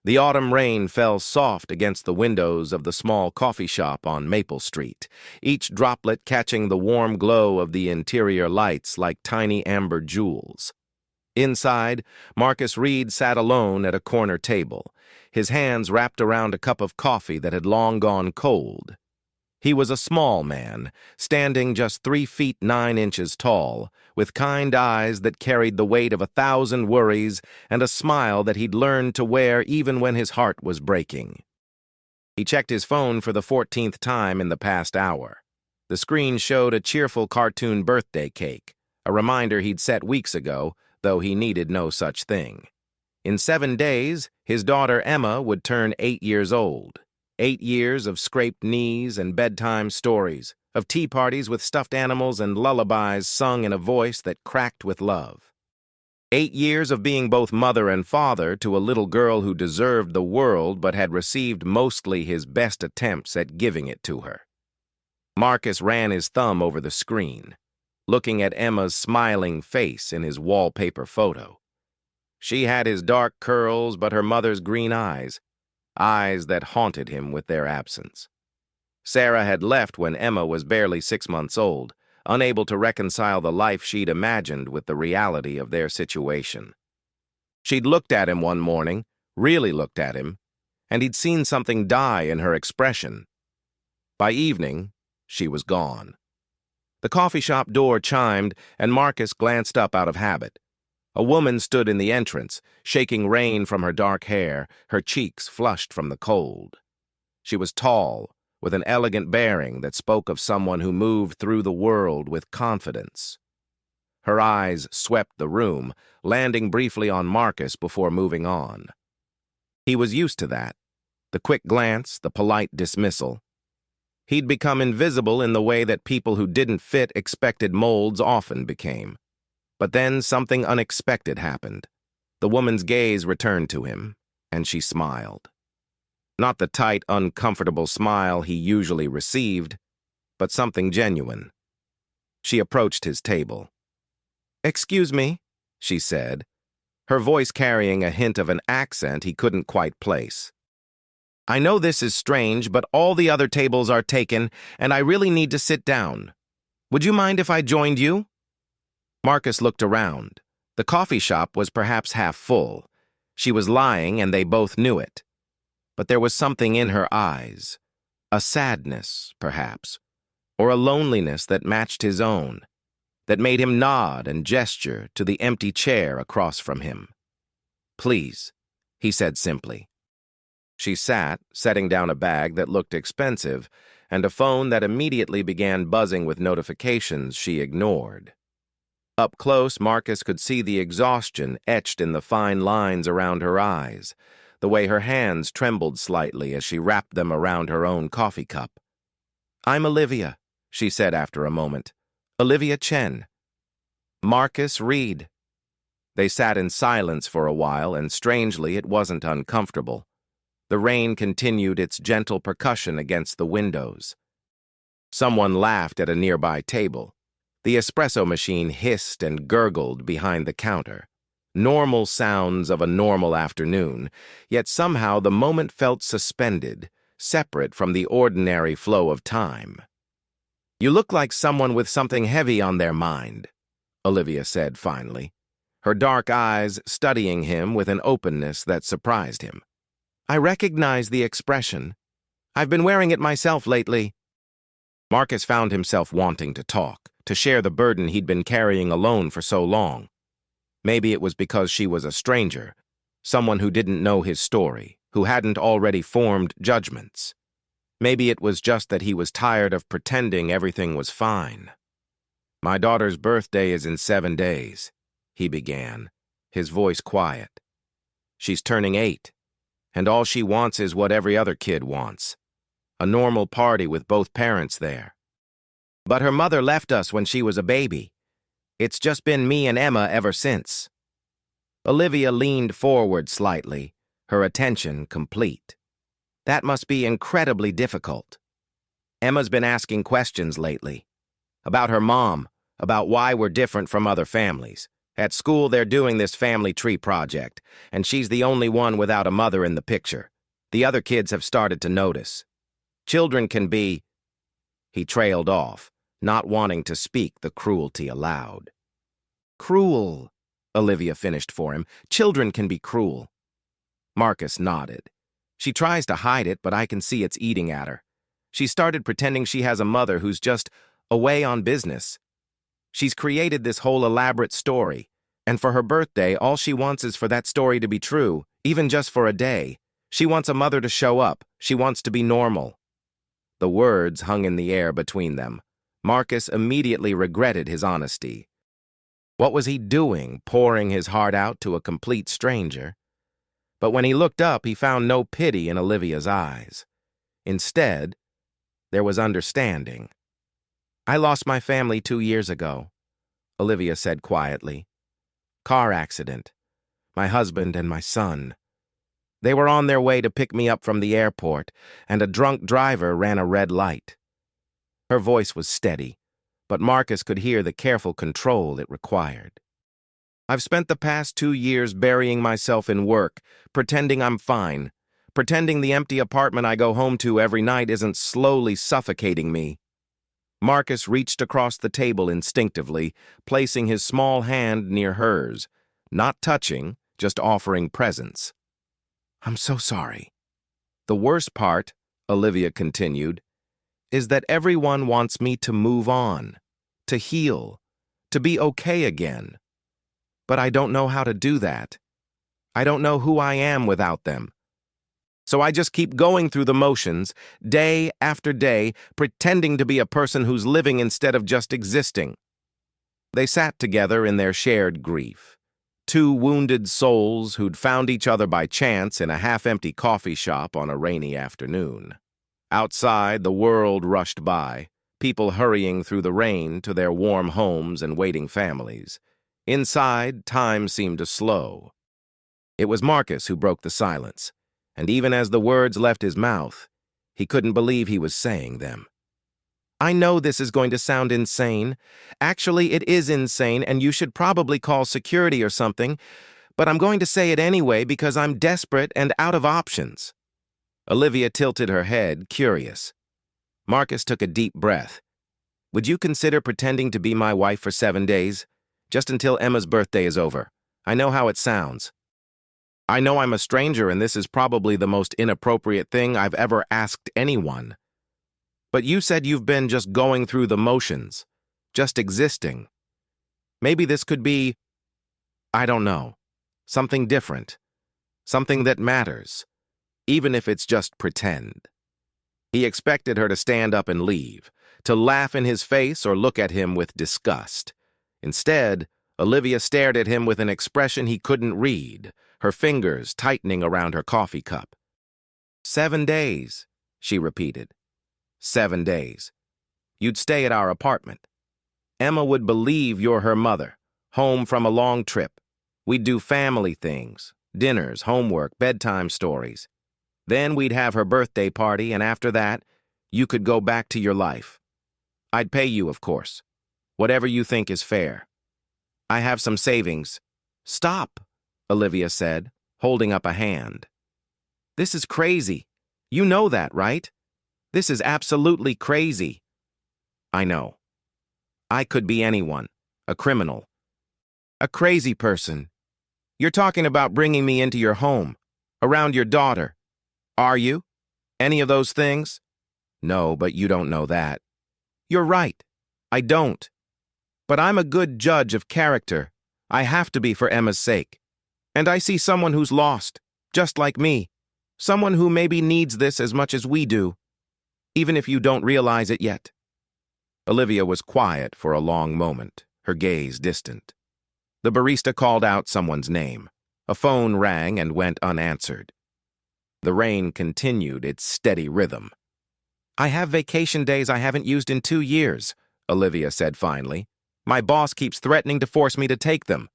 The autumn rain fell soft against the windows of the small coffee shop on Maple Street, each droplet catching the warm glow of the interior lights like tiny amber jewels. Inside, Marcus Reed sat alone at a corner table, his hands wrapped around a cup of coffee that had long gone cold. He was a small man, standing just 3 feet 9 inches tall, with kind eyes that carried the weight of 1,000 worries and a smile that he'd learned to wear even when his heart was breaking. He checked his phone for the 14th time in the past hour. The screen showed a cheerful cartoon birthday cake, a reminder he'd set weeks ago, though he needed no such thing. In 7 days, his daughter Emma would turn 8 years old. 8 years of scraped knees and bedtime stories, of tea parties with stuffed animals and lullabies sung in a voice that cracked with love. 8 years of being both mother and father to a little girl who deserved the world but had received mostly his best attempts at giving it to her. Marcus ran his thumb over the screen, looking at Emma's smiling face in his wallpaper photo. She had his dark curls but her mother's green eyes that haunted him with their absence. Sarah had left when Emma was barely 6 months old, unable to reconcile the life she'd imagined with the reality of their situation. She'd looked at him one morning, really looked at him, and he'd seen something die in her expression. By evening, she was gone. The coffee shop door chimed, and Marcus glanced up out of habit. A woman stood in the entrance, shaking rain from her dark hair, her cheeks flushed from the cold. She was tall, with an elegant bearing that spoke of someone who moved through the world with confidence. Her eyes swept the room, landing briefly on Marcus before moving on. He was used to that, the quick glance, the polite dismissal. He'd become invisible in the way that people who didn't fit expected molds often became. But then something unexpected happened. The woman's gaze returned to him, and she smiled. Not the tight, uncomfortable smile he usually received, but something genuine. She approached his table. "Excuse me," she said, her voice carrying a hint of an accent he couldn't quite place. "I know this is strange, but all the other tables are taken, and I really need to sit down. Would you mind if I joined you?" Marcus looked around. The coffee shop was perhaps half full. She was lying, and they both knew it. But there was something in her eyes, a sadness, perhaps, or a loneliness that matched his own, that made him nod and gesture to the empty chair across from him. "Please," he said simply. She sat, setting down a bag that looked expensive, and a phone that immediately began buzzing with notifications she ignored. Up close, Marcus could see the exhaustion etched in the fine lines around her eyes, the way her hands trembled slightly as she wrapped them around her own coffee cup. "I'm Olivia," she said after a moment. "Olivia Chen." "Marcus Reed." They sat in silence for a while, and strangely, it wasn't uncomfortable. The rain continued its gentle percussion against the windows. Someone laughed at a nearby table. The espresso machine hissed and gurgled behind the counter. Normal sounds of a normal afternoon, yet somehow the moment felt suspended, separate from the ordinary flow of time. "You look like someone with something heavy on their mind," Olivia said finally, her dark eyes studying him with an openness that surprised him. "I recognize the expression. I've been wearing it myself lately." Marcus found himself wanting to talk, to share the burden he'd been carrying alone for so long. Maybe it was because she was a stranger, someone who didn't know his story, who hadn't already formed judgments. Maybe it was just that he was tired of pretending everything was fine. "My daughter's birthday is in 7 days, he began, his voice quiet. "She's turning 8, and all she wants is what every other kid wants. A normal party with both parents there. But her mother left us when she was a baby. It's just been me and Emma ever since." Olivia leaned forward slightly, her attention complete. "That must be incredibly difficult. Emma's been asking questions lately. About her mom, about why we're different from other families. At school, they're doing this family tree project, and she's the only one without a mother in the picture. The other kids have started to notice. Children can be... He trailed off, not wanting to speak the cruelty aloud. Cruel, Olivia finished for him. Children can be cruel. Marcus nodded. She tries to hide it, but I can see it's eating at her. She started pretending she has a mother who's just away on business. She's created this whole elaborate story, and for her birthday, all she wants is for that story to be true, even just for a day. She wants a mother to show up. She wants to be normal. The words hung in the air between them. Marcus immediately regretted his honesty. What was he doing, pouring his heart out to a complete stranger? But when he looked up, he found no pity in Olivia's eyes. Instead, there was understanding. I lost my family 2 years ago, Olivia said quietly. Car accident. My husband and my son. They were on their way to pick me up from the airport, and a drunk driver ran a red light. Her voice was steady, but Marcus could hear the careful control it required. I've spent the past 2 years burying myself in work, pretending I'm fine, pretending the empty apartment I go home to every night isn't slowly suffocating me. Marcus reached across the table instinctively, placing his small hand near hers, not touching, just offering presence. I'm so sorry. The worst part, Olivia continued, is that everyone wants me to move on, to heal, to be okay again. But I don't know how to do that. I don't know who I am without them. So I just keep going through the motions, day after day, pretending to be a person who's living instead of just existing. They sat together in their shared grief. Two wounded souls who'd found each other by chance in a half-empty coffee shop on a rainy afternoon. Outside, the world rushed by, people hurrying through the rain to their warm homes and waiting families. Inside, time seemed to slow. It was Marcus who broke the silence, and even as the words left his mouth, he couldn't believe he was saying them. I know this is going to sound insane. Actually, it is insane, and you should probably call security or something, but I'm going to say it anyway because I'm desperate and out of options. Olivia tilted her head, curious. Marcus took a deep breath. Would you consider pretending to be my wife for 7 days? Just until Emma's birthday is over. I know how it sounds. I know I'm a stranger, and this is probably the most inappropriate thing I've ever asked anyone. But you said you've been just going through the motions, just existing. Maybe this could be, I don't know, something different, something that matters, even if it's just pretend. He expected her to stand up and leave, to laugh in his face or look at him with disgust. Instead, Olivia stared at him with an expression he couldn't read, her fingers tightening around her coffee cup. 7 days, she repeated. 7 days. You'd stay at our apartment. Emma would believe you're her mother, home from a long trip. We'd do family things, dinners, homework, bedtime stories. Then we'd have her birthday party, and after that, you could go back to your life. I'd pay you, of course. Whatever you think is fair. I have some savings. Stop, Olivia said, holding up a hand. This is crazy. You know that, right? This is absolutely crazy. I know. I could be anyone, a criminal, a crazy person. You're talking about bringing me into your home, around your daughter. Are you? Any of those things? No, but you don't know that. You're right. I don't. But I'm a good judge of character. I have to be for Emma's sake. And I see someone who's lost, just like me. Someone who maybe needs this as much as we do, even if you don't realize it yet. Olivia was quiet for a long moment, her gaze distant. The barista called out someone's name. A phone rang and went unanswered. The rain continued its steady rhythm. I have vacation days I haven't used in 2 years, Olivia said finally. My boss keeps threatening to force me to take them.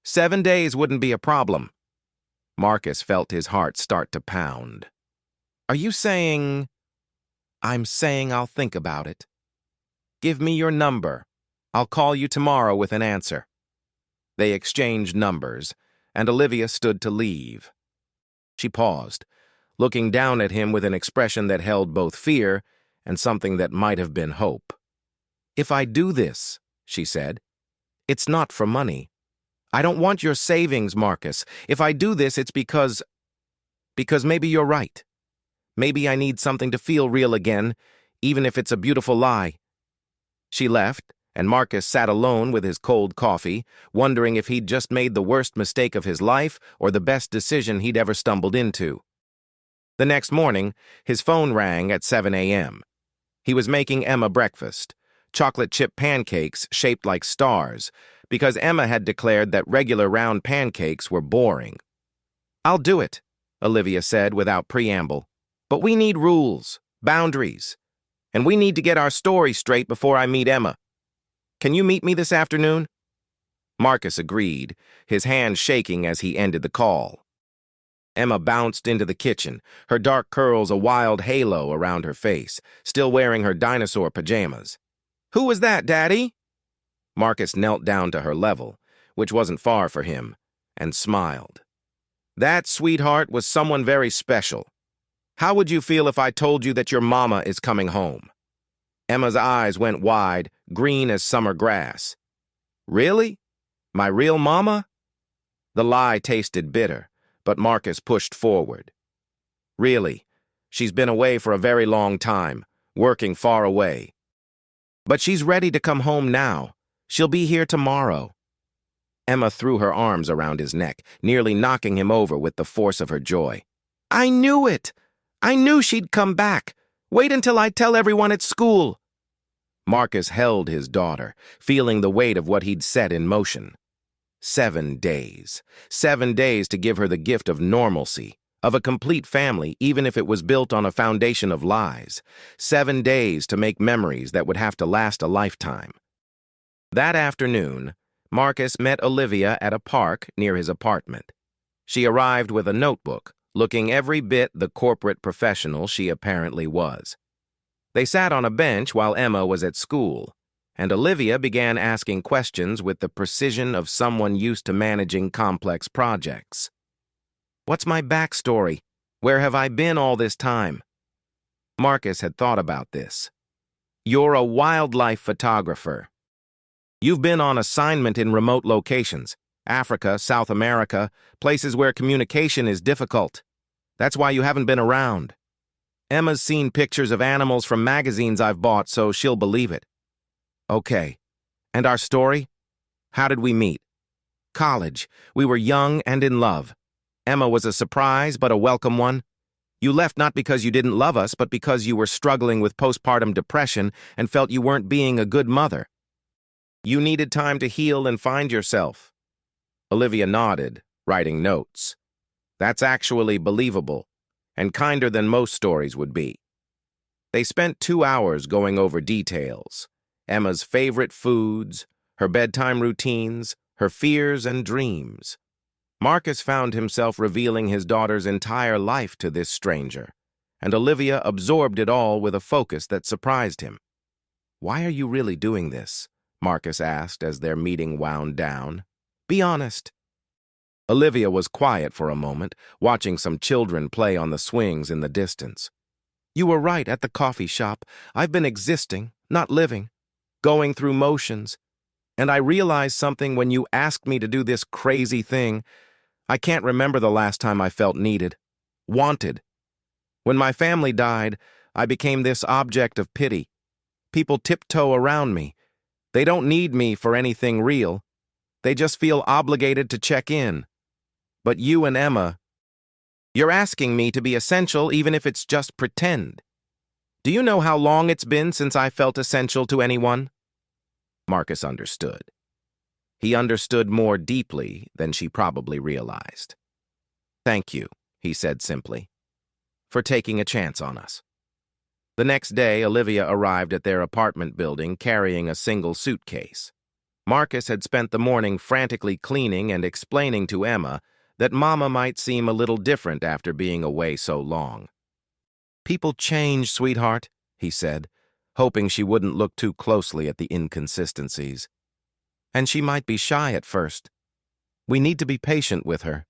7 days wouldn't be a problem. Marcus felt his heart start to pound. Are you saying... I'm saying I'll think about it. Give me your number. I'll call you tomorrow with an answer. They exchanged numbers, and Olivia stood to leave. She paused, looking down at him with an expression that held both fear and something that might have been hope. "If I do this," she said, "it's not for money. I don't want your savings, Marcus. If I do this, it's because maybe you're right. Maybe I need something to feel real again, even if it's a beautiful lie." She left, and Marcus sat alone with his cold coffee, wondering if he'd just made the worst mistake of his life or the best decision he'd ever stumbled into. The next morning, his phone rang at 7 a.m. He was making Emma breakfast, chocolate chip pancakes shaped like stars, because Emma had declared that regular round pancakes were boring. "I'll do it," Olivia said without preamble. "But we need rules, boundaries, and we need to get our story straight before I meet Emma. Can you meet me this afternoon?" Marcus agreed, his hand shaking as he ended the call. Emma bounced into the kitchen, her dark curls a wild halo around her face, still wearing her dinosaur pajamas. "Who was that, Daddy?" Marcus knelt down to her level, which wasn't far for him, and smiled. "That, sweetheart, was someone very special. How would you feel if I told you that your mama is coming home?" Emma's eyes went wide, green as summer grass. "Really? My real mama?" The lie tasted bitter, but Marcus pushed forward. "Really. She's been away for a very long time, working far away. But she's ready to come home now. She'll be here tomorrow." Emma threw her arms around his neck, nearly knocking him over with the force of her joy. "I knew it! I knew she'd come back. Wait until I tell everyone at school." Marcus held his daughter, feeling the weight of what he'd set in motion. 7 days. 7 days to give her the gift of normalcy, of a complete family, even if it was built on a foundation of lies. 7 days to make memories that would have to last a lifetime. That afternoon, Marcus met Olivia at a park near his apartment. She arrived with a notebook, looking every bit the corporate professional she apparently was. They sat on a bench while Emma was at school, and Olivia began asking questions with the precision of someone used to managing complex projects. "What's my backstory? Where have I been all this time?" Marcus had thought about this. "You're a wildlife photographer. You've been on assignment in remote locations, Africa, South America, places where communication is difficult. That's why you haven't been around. Emma's seen pictures of animals from magazines I've bought, so she'll believe it." "Okay. And our story? How did we meet?" "College. We were young and in love. Emma was a surprise, but a welcome one. You left not because you didn't love us, but because you were struggling with postpartum depression and felt you weren't being a good mother. You needed time to heal and find yourself." Olivia nodded, writing notes. "That's actually believable, and kinder than most stories would be." They spent 2 hours going over details. Emma's favorite foods, her bedtime routines, her fears and dreams. Marcus found himself revealing his daughter's entire life to this stranger, and Olivia absorbed it all with a focus that surprised him. "Why are you really doing this?" Marcus asked as their meeting wound down. "Be honest." Olivia was quiet for a moment, watching some children play on the swings in the distance. "You were right at the coffee shop. I've been existing, not living, going through motions. And I realized something when you asked me to do this crazy thing. I can't remember the last time I felt needed, wanted. When my family died, I became this object of pity. People tiptoe around me. They don't need me for anything real. They just feel obligated to check in. But you and Emma, you're asking me to be essential even if it's just pretend. Do you know how long it's been since I felt essential to anyone?" Marcus understood. He understood more deeply than she probably realized. "Thank you," he said simply, "for taking a chance on us." The next day, Olivia arrived at their apartment building carrying a single suitcase. Marcus had spent the morning frantically cleaning and explaining to Emma that Mama might seem a little different after being away so long. "People change, sweetheart," he said, hoping she wouldn't look too closely at the inconsistencies. "And she might be shy at first, We need to be patient with her."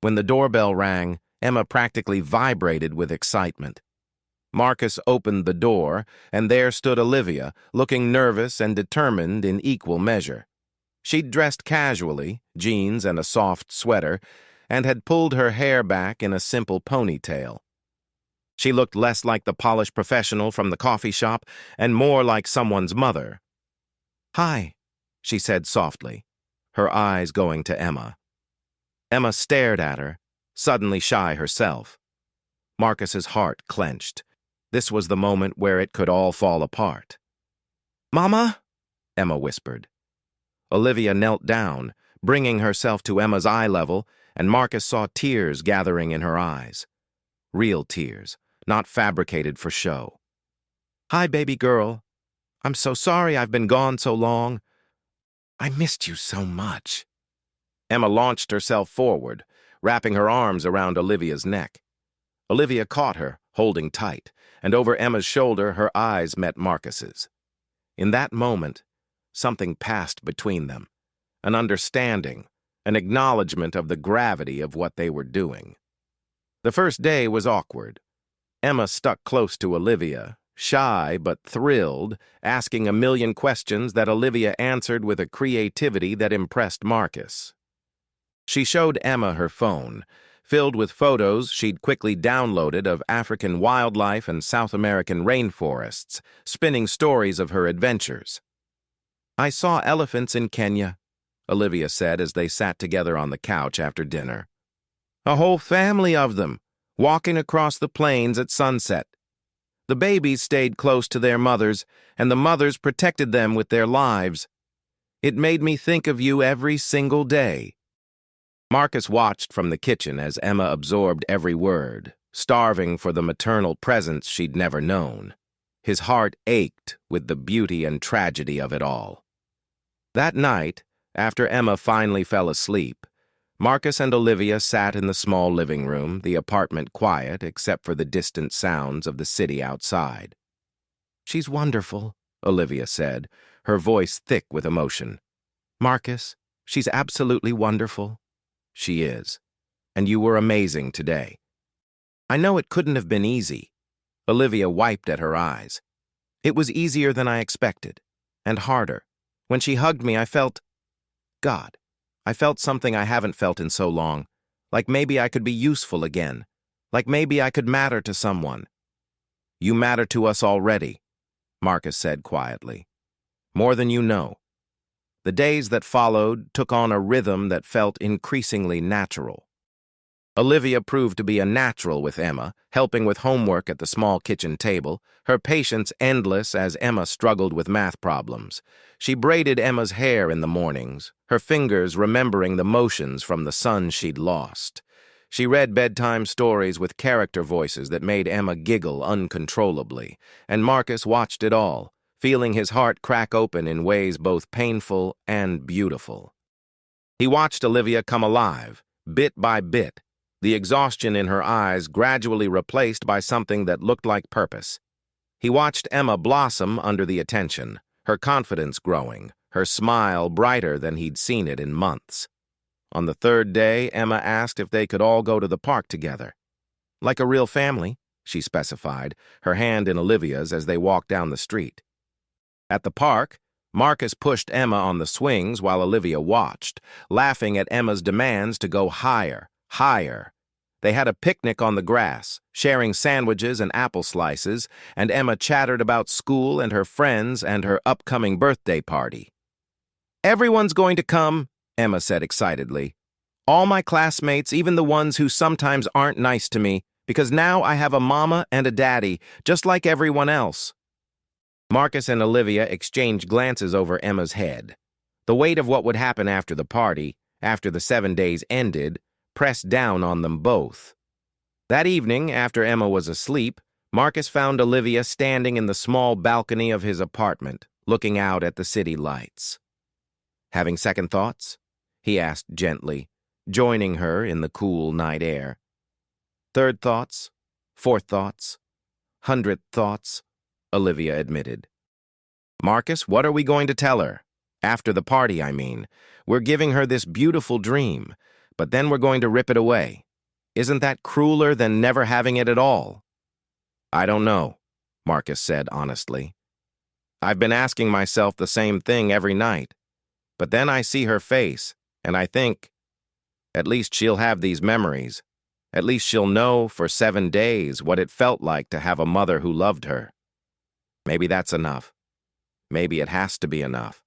When the doorbell rang, Emma practically vibrated with excitement. Marcus opened the door, and there stood Olivia, looking nervous and determined in equal measure. She'd dressed casually, jeans and a soft sweater, and had pulled her hair back in a simple ponytail. She looked less like the polished professional from the coffee shop and more like someone's mother. "Hi," she said softly, her eyes going to Emma. Emma stared at her, suddenly shy herself. Marcus's heart clenched. This was the moment where it could all fall apart. "Mama?" Emma whispered. Olivia knelt down, bringing herself to Emma's eye level, and Marcus saw tears gathering in her eyes. Real tears, not fabricated for show. "Hi, baby girl. I'm so sorry I've been gone so long. I missed you so much." Emma launched herself forward, wrapping her arms around Olivia's neck. Olivia caught her, holding tight, and over Emma's shoulder her eyes met Marcus's. In that moment, something passed between them, an understanding, an acknowledgement of the gravity of what they were doing. The first day was awkward. Emma stuck close to Olivia, shy but thrilled, asking a million questions that Olivia answered with a creativity that impressed Marcus. She showed Emma her phone, filled with photos she'd quickly downloaded of African wildlife and South American rainforests, spinning stories of her adventures. "I saw elephants in Kenya," Olivia said as they sat together on the couch after dinner. "A whole family of them, walking across the plains at sunset. The babies stayed close to their mothers, and the mothers protected them with their lives. It made me think of you every single day." Marcus watched from the kitchen as Emma absorbed every word, starving for the maternal presence she'd never known. His heart ached with the beauty and tragedy of it all. That night, after Emma finally fell asleep, Marcus and Olivia sat in the small living room, the apartment quiet except for the distant sounds of the city outside. "She's wonderful," Olivia said, her voice thick with emotion. "Marcus, she's absolutely wonderful." "She is. And you were amazing today." "I know it couldn't have been easy." Olivia wiped at her eyes. "It was easier than I expected, and harder. When she hugged me, I felt... God, I felt something I haven't felt in so long, like maybe I could be useful again, like maybe I could matter to someone." "You matter to us already," Marcus said quietly. "More than you know." The days that followed took on a rhythm that felt increasingly natural. Olivia proved to be a natural with Emma, helping with homework at the small kitchen table, her patience endless as Emma struggled with math problems. She braided Emma's hair in the mornings, her fingers remembering the motions from the son she'd lost. She read bedtime stories with character voices that made Emma giggle uncontrollably, and Marcus watched it all, feeling his heart crack open in ways both painful and beautiful. He watched Olivia come alive, bit by bit, the exhaustion in her eyes gradually replaced by something that looked like purpose. He watched Emma blossom under the attention, her confidence growing, her smile brighter than he'd seen it in months. On the third day, Emma asked if they could all go to the park together. "Like a real family," she specified, her hand in Olivia's as they walked down the street. At the park, Marcus pushed Emma on the swings while Olivia watched, laughing at Emma's demands to go higher, higher. They had a picnic on the grass, sharing sandwiches and apple slices, and Emma chattered about school and her friends and her upcoming birthday party. "Everyone's going to come," Emma said excitedly. "All my classmates, even the ones who sometimes aren't nice to me, because now I have a mama and a daddy, just like everyone else." Marcus and Olivia exchanged glances over Emma's head. The weight of what would happen after the party, after the 7 days ended, pressed down on them both. That evening, after Emma was asleep, Marcus found Olivia standing in the small balcony of his apartment, looking out at the city lights. "Having second thoughts?" he asked gently, joining her in the cool night air. "Third thoughts, fourth thoughts, 100th thoughts," Olivia admitted. "Marcus, what are we going to tell her?" After the party, I mean. We're giving her this beautiful dream, but then we're going to rip it away. Isn't that crueler than never having it at all? I don't know, Marcus said honestly. I've been asking myself the same thing every night. But then I see her face, and I think, at least she'll have these memories. At least she'll know for 7 days what it felt like to have a mother who loved her. Maybe that's enough. Maybe it has to be enough.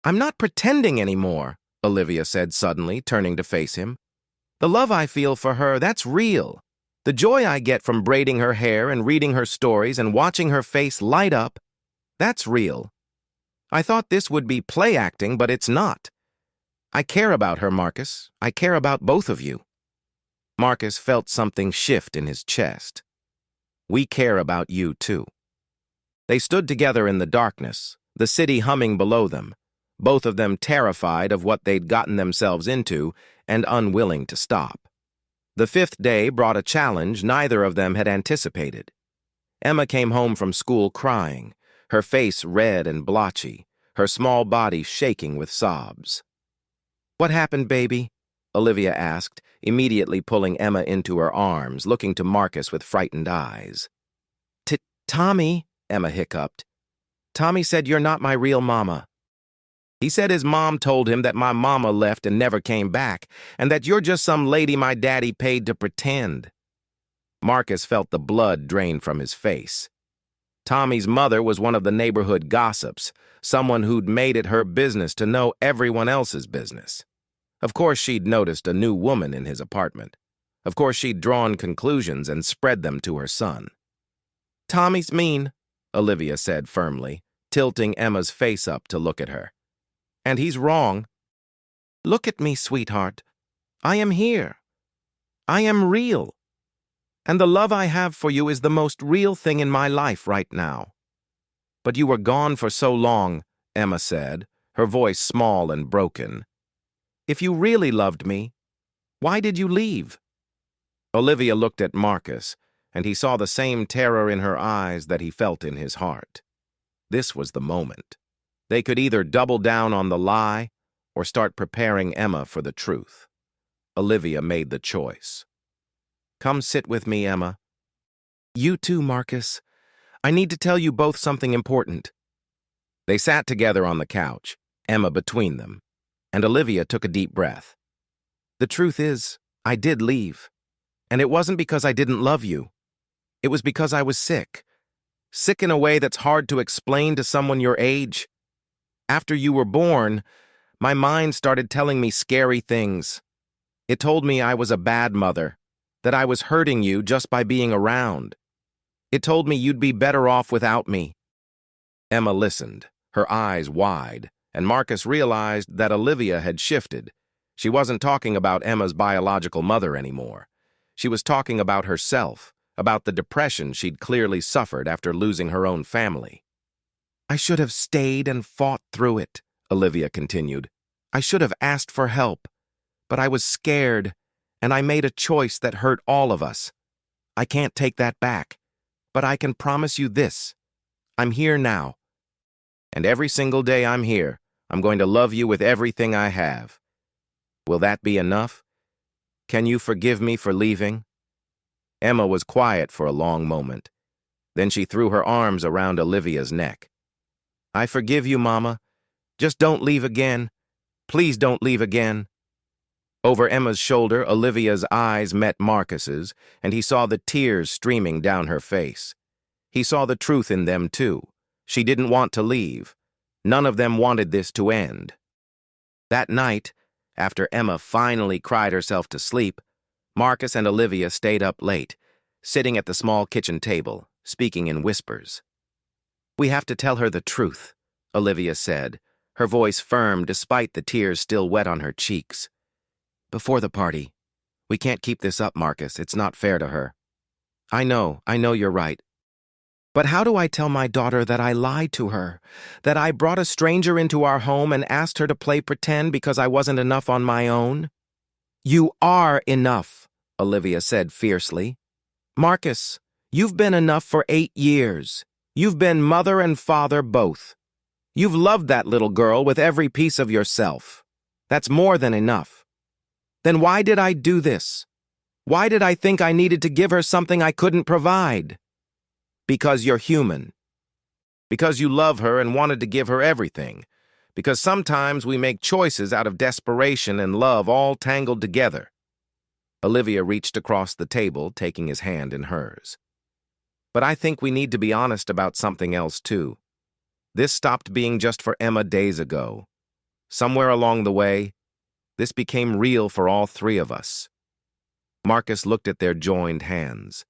I'm not pretending anymore, Olivia said suddenly, turning to face him. The love I feel for her, that's real. The joy I get from braiding her hair and reading her stories and watching her face light up, that's real. I thought this would be play acting, but it's not. I care about her, Marcus. I care about both of you. Marcus felt something shift in his chest. We care about you, too. They stood together in the darkness, the city humming below them, both of them terrified of what they'd gotten themselves into and unwilling to stop. The 5th day brought a challenge neither of them had anticipated. Emma came home from school crying, her face red and blotchy, her small body shaking with sobs. What happened, baby? Olivia asked, immediately pulling Emma into her arms, looking to Marcus with frightened eyes. Tommy, Emma hiccuped. Tommy said you're not my real mama. He said his mom told him that my mama left and never came back, and that you're just some lady my daddy paid to pretend. Marcus felt the blood drain from his face. Tommy's mother was one of the neighborhood gossips, someone who'd made it her business to know everyone else's business. Of course she'd noticed a new woman in his apartment. Of course she'd drawn conclusions and spread them to her son. Tommy's mean, Olivia said firmly, tilting Emma's face up to look at her. And he's wrong. Look at me, sweetheart. I am here. I am real. And the love I have for you is the most real thing in my life right now. But you were gone for so long, Emma said, her voice small and broken. If you really loved me, why did you leave? Olivia looked at Marcus, and he saw the same terror in her eyes that he felt in his heart. This was the moment. They could either double down on the lie or start preparing Emma for the truth. Olivia made the choice. Come sit with me, Emma. You too, Marcus. I need to tell you both something important. They sat together on the couch, Emma between them, and Olivia took a deep breath. The truth is, I did leave. And it wasn't because I didn't love you. It was because I was sick. Sick in a way that's hard to explain to someone your age. After you were born, my mind started telling me scary things. It told me I was a bad mother, that I was hurting you just by being around. It told me you'd be better off without me. Emma listened, her eyes wide, and Marcus realized that Olivia had shifted. She wasn't talking about Emma's biological mother anymore. She was talking about herself, about the depression she'd clearly suffered after losing her own family. I should have stayed and fought through it, Olivia continued. I should have asked for help, but I was scared, and I made a choice that hurt all of us. I can't take that back, but I can promise you this. I'm here now. And every single day I'm here, I'm going to love you with everything I have. Will that be enough? Can you forgive me for leaving? Emma was quiet for a long moment. Then she threw her arms around Olivia's neck. I forgive you, Mama. Just don't leave again. Please don't leave again. Over Emma's shoulder, Olivia's eyes met Marcus's, and he saw the tears streaming down her face. He saw the truth in them, too. She didn't want to leave. None of them wanted this to end. That night, after Emma finally cried herself to sleep, Marcus and Olivia stayed up late, sitting at the small kitchen table, speaking in whispers. We have to tell her the truth, Olivia said, her voice firm despite the tears still wet on her cheeks. Before the party. We can't keep this up, Marcus. It's not fair to her. I know you're right. But how do I tell my daughter that I lied to her, that I brought a stranger into our home and asked her to play pretend because I wasn't enough on my own? You are enough, Olivia said fiercely. Marcus, you've been enough for 8 years. You've been mother and father both. You've loved that little girl with every piece of yourself. That's more than enough. Then why did I do this? Why did I think I needed to give her something I couldn't provide? Because you're human. Because you love her and wanted to give her everything. Because sometimes we make choices out of desperation and love all tangled together. Olivia reached across the table, taking his hand in hers. But I think we need to be honest about something else, too. This stopped being just for Emma days ago. Somewhere along the way, this became real for all three of us. Marcus looked at their joined hands.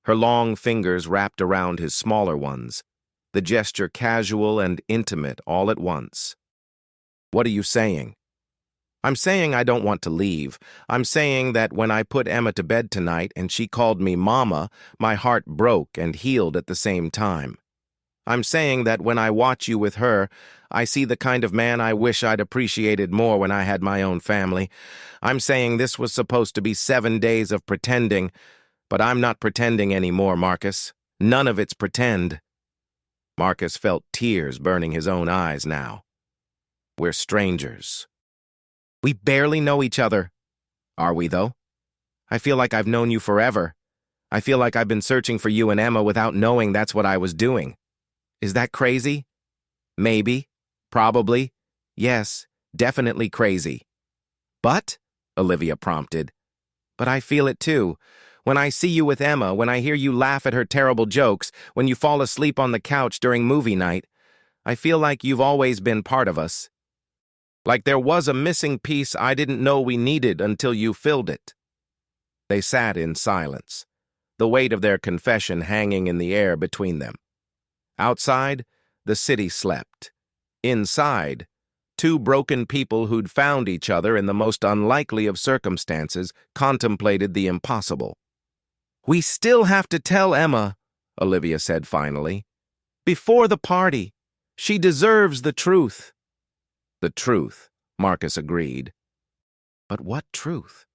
Her long fingers wrapped around his smaller ones, the gesture casual and intimate all at once. What are you saying? I'm saying I don't want to leave. I'm saying that when I put Emma to bed tonight and she called me Mama, my heart broke and healed at the same time. I'm saying that when I watch you with her, I see the kind of man I wish I'd appreciated more when I had my own family. I'm saying this was supposed to be 7 days of pretending, but I'm not pretending anymore, Marcus. None of it's pretend. Marcus felt tears burning his own eyes now. We're strangers. We barely know each other. Are we, though? I feel like I've known you forever. I feel like I've been searching for you and Emma without knowing that's what I was doing. Is that crazy? Maybe. Probably. Yes, definitely crazy. But, Olivia prompted, but I feel it too. When I see you with Emma, when I hear you laugh at her terrible jokes, when you fall asleep on the couch during movie night, I feel like you've always been part of us. Like there was a missing piece I didn't know we needed until you filled it. They sat in silence, the weight of their confession hanging in the air between them. Outside, the city slept. Inside, two broken people who'd found each other in the most unlikely of circumstances contemplated the impossible. We still have to tell Emma, Olivia said finally. Before the party. She deserves the truth. The truth, Marcus agreed. But what truth?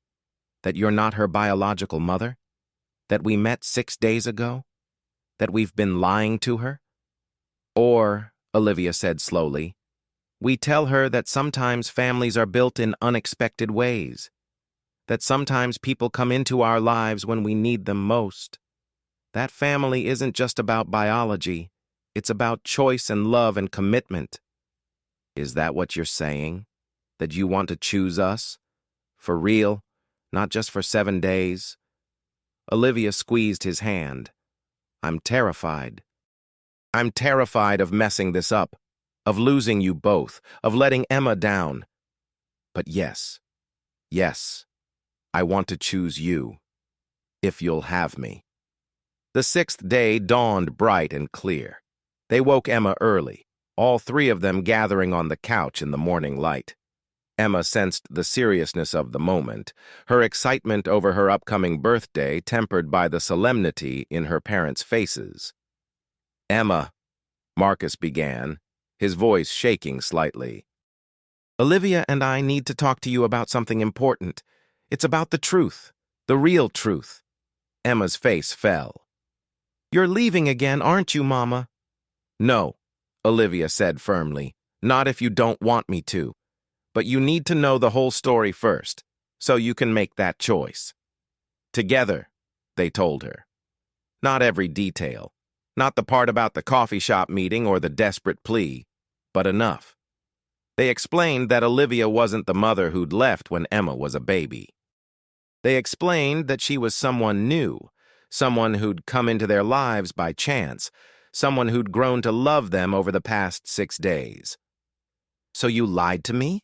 That you're not her biological mother? That we met 6 days ago? That we've been lying to her? Or, Olivia said slowly, we tell her that sometimes families are built in unexpected ways. That sometimes people come into our lives when we need them most. That family isn't just about biology. It's about choice and love and commitment. Is that what you're saying? That you want to choose us? For real? Not just for 7 days? Olivia squeezed his hand. I'm terrified. I'm terrified of messing this up, of losing you both, of letting Emma down. But yes, I want to choose you, if you'll have me. The 6th day dawned bright and clear. They woke Emma early, all three of them gathering on the couch in the morning light. Emma sensed the seriousness of the moment, her excitement over her upcoming birthday tempered by the solemnity in her parents' faces. Emma, Marcus began, his voice shaking slightly. Olivia and I need to talk to you about something important. It's about the truth, the real truth. Emma's face fell. You're leaving again, aren't you, Mama? No, Olivia said firmly, not if you don't want me to. But you need to know the whole story first, so you can make that choice. Together, they told her. Not every detail. Not the part about the coffee shop meeting or the desperate plea, but enough. They explained that Olivia wasn't the mother who'd left when Emma was a baby. They explained that she was someone new, someone who'd come into their lives by chance, someone who'd grown to love them over the past 6 days. So you lied to me?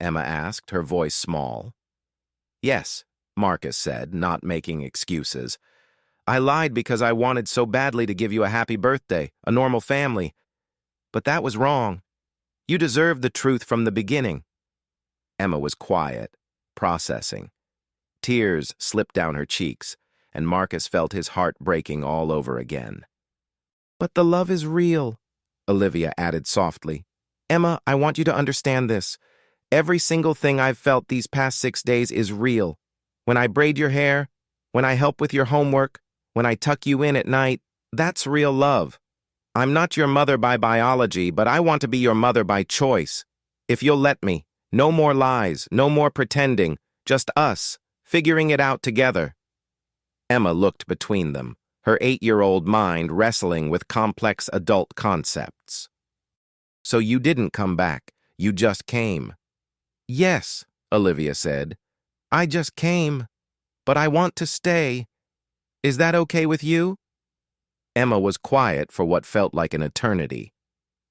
Emma asked, her voice small. Yes, Marcus said, not making excuses. I lied because I wanted so badly to give you a happy birthday, a normal family. But that was wrong. You deserved the truth from the beginning. Emma was quiet, processing. Tears slipped down her cheeks, and Marcus felt his heart breaking all over again. But the love is real, Olivia added softly. Emma, I want you to understand this. Every single thing I've felt these past 6 days is real. When I braid your hair, when I help with your homework, when I tuck you in at night, that's real love. I'm not your mother by biology, but I want to be your mother by choice. If you'll let me, no more lies, no more pretending, just us, figuring it out together." Emma looked between them, her 8-year-old mind wrestling with complex adult concepts. "So you didn't come back, you just came." "Yes," Olivia said. "I just came, but I want to stay. Is that okay with you?" Emma was quiet for what felt like an eternity.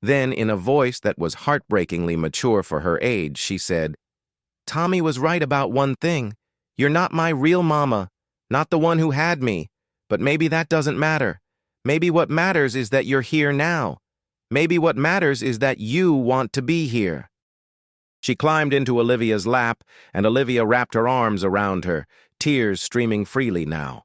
Then, in a voice that was heartbreakingly mature for her age, she said, "Tommy was right about one thing. You're not my real mama, not the one who had me. But maybe that doesn't matter. Maybe what matters is that you're here now. Maybe what matters is that you want to be here." She climbed into Olivia's lap, and Olivia wrapped her arms around her, tears streaming freely now.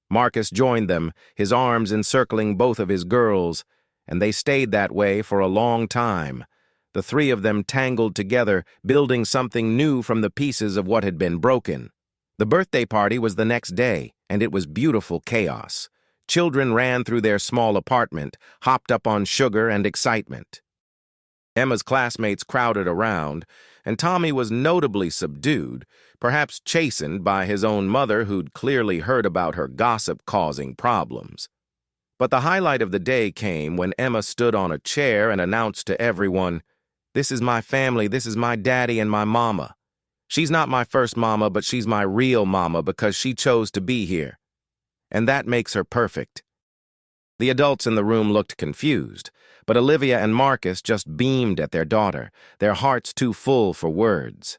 Marcus joined them, his arms encircling both of his girls, and they stayed that way for a long time, the three of them tangled together, building something new from the pieces of what had been broken. The birthday party was the next day, and it was beautiful chaos. Children ran through their small apartment, hopped up on sugar and excitement. Emma's classmates crowded around, and Tommy was notably subdued, perhaps chastened by his own mother who'd clearly heard about her gossip causing problems. But the highlight of the day came when Emma stood on a chair and announced to everyone, "This is my family, this is my daddy and my mama. She's not my first mama, but she's my real mama because she chose to be here. And that makes her perfect." The adults in the room looked confused, but Olivia and Marcus just beamed at their daughter, their hearts too full for words.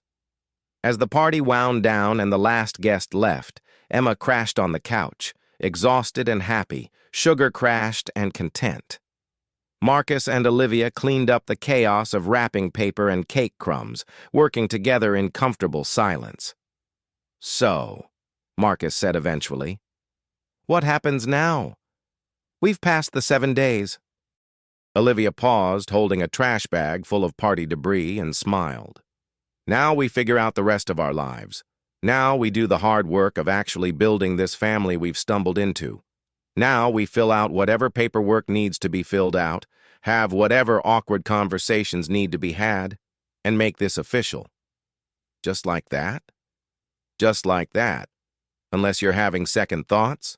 As the party wound down and the last guest left, Emma crashed on the couch, exhausted and happy, sugar-crashed and content. Marcus and Olivia cleaned up the chaos of wrapping paper and cake crumbs, working together in comfortable silence. "So," Marcus said eventually, "what happens now? We've passed the 7 days." Olivia paused, holding a trash bag full of party debris, and smiled. "Now we figure out the rest of our lives. Now we do the hard work of actually building this family we've stumbled into. Now we fill out whatever paperwork needs to be filled out, have whatever awkward conversations need to be had, and make this official." "Just like that?" "Just like that, unless you're having second thoughts."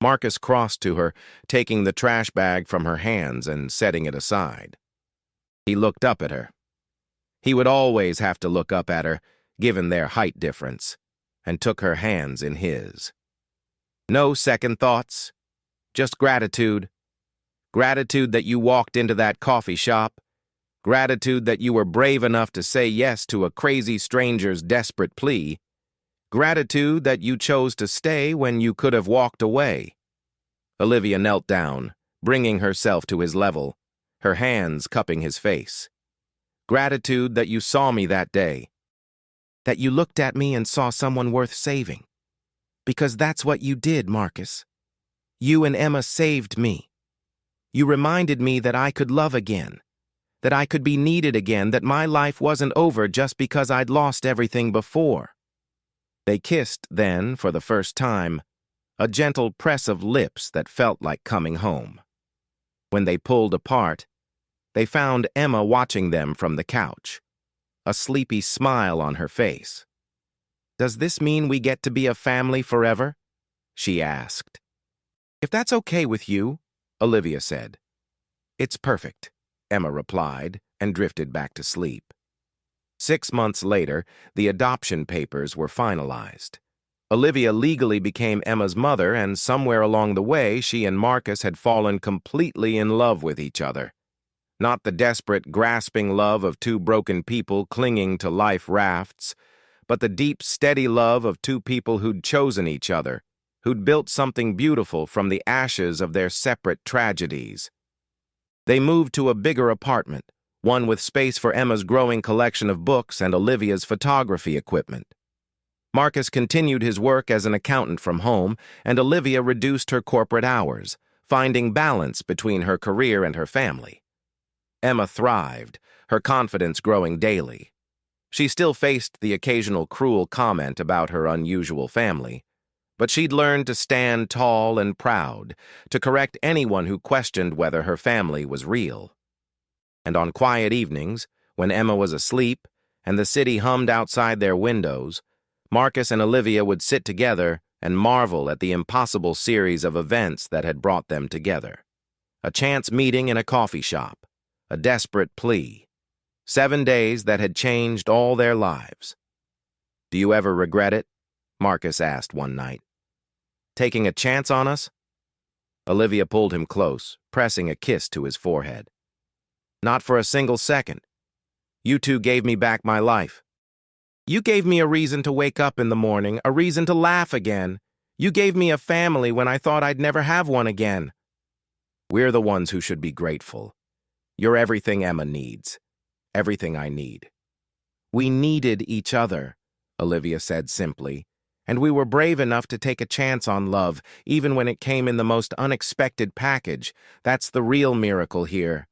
Marcus crossed to her, taking the trash bag from her hands and setting it aside. He looked up at her. He would always have to look up at her, given their height difference, and took her hands in his. "No second thoughts, just gratitude. Gratitude that you walked into that coffee shop. Gratitude that you were brave enough to say yes to a crazy stranger's desperate plea. Gratitude that you chose to stay when you could have walked away." Olivia knelt down, bringing herself to his level, her hands cupping his face. "Gratitude that you saw me that day. That you looked at me and saw someone worth saving. Because that's what you did, Marcus. You and Emma saved me. You reminded me that I could love again, that I could be needed again, that my life wasn't over just because I'd lost everything before." They kissed then, for the first time, a gentle press of lips that felt like coming home. When they pulled apart, they found Emma watching them from the couch, a sleepy smile on her face. "Does this mean we get to be a family forever?" she asked. "If that's okay with you," Olivia said. "It's perfect," Emma replied, and drifted back to sleep. 6 months later, the adoption papers were finalized. Olivia legally became Emma's mother, and somewhere along the way, she and Marcus had fallen completely in love with each other. Not the desperate, grasping love of two broken people clinging to life rafts, but the deep, steady love of two people who'd chosen each other, who'd built something beautiful from the ashes of their separate tragedies. They moved to a bigger apartment, one with space for Emma's growing collection of books and Olivia's photography equipment. Marcus continued his work as an accountant from home, and Olivia reduced her corporate hours, finding balance between her career and her family. Emma thrived, her confidence growing daily. She still faced the occasional cruel comment about her unusual family, But she'd learned to stand tall and proud, to correct anyone who questioned whether her family was real. And on quiet evenings, when Emma was asleep and the city hummed outside their windows, Marcus and Olivia would sit together and marvel at the impossible series of events that had brought them together. A chance meeting in a coffee shop, a desperate plea, 7 days that had changed all their lives. "Do you ever regret it?" Marcus asked one night. "Taking a chance on us?" Olivia pulled him close, pressing a kiss to his forehead. "Not for a single second. You two gave me back my life. You gave me a reason to wake up in the morning, a reason to laugh again. You gave me a family when I thought I'd never have one again." "We're the ones who should be grateful. You're everything Emma needs. Everything I need." "We needed each other," Olivia said simply, "and we were brave enough to take a chance on love, even when it came in the most unexpected package. That's the real miracle here."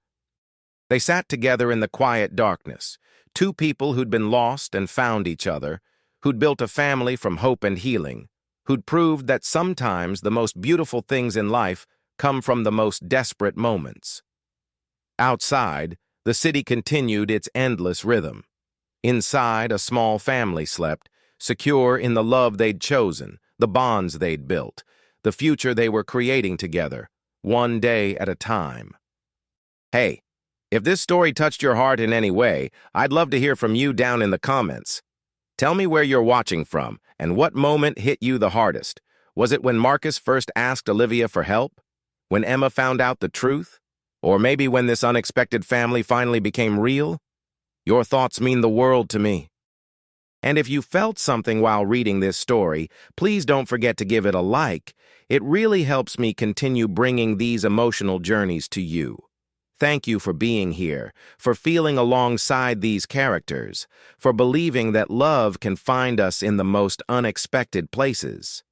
They sat together in the quiet darkness, two people who'd been lost and found each other, who'd built a family from hope and healing, who'd proved that sometimes the most beautiful things in life come from the most desperate moments. Outside, the city continued its endless rhythm. Inside, a small family slept, secure in the love they'd chosen, the bonds they'd built, the future they were creating together, one day at a time. Hey, if this story touched your heart in any way, I'd love to hear from you down in the comments. Tell me where you're watching from and what moment hit you the hardest. Was it when Marcus first asked Olivia for help? When Emma found out the truth? Or maybe when this unexpected family finally became real? Your thoughts mean the world to me. And if you felt something while reading this story, please don't forget to give it a like. It really helps me continue bringing these emotional journeys to you. Thank you for being here, for feeling alongside these characters, for believing that love can find us in the most unexpected places.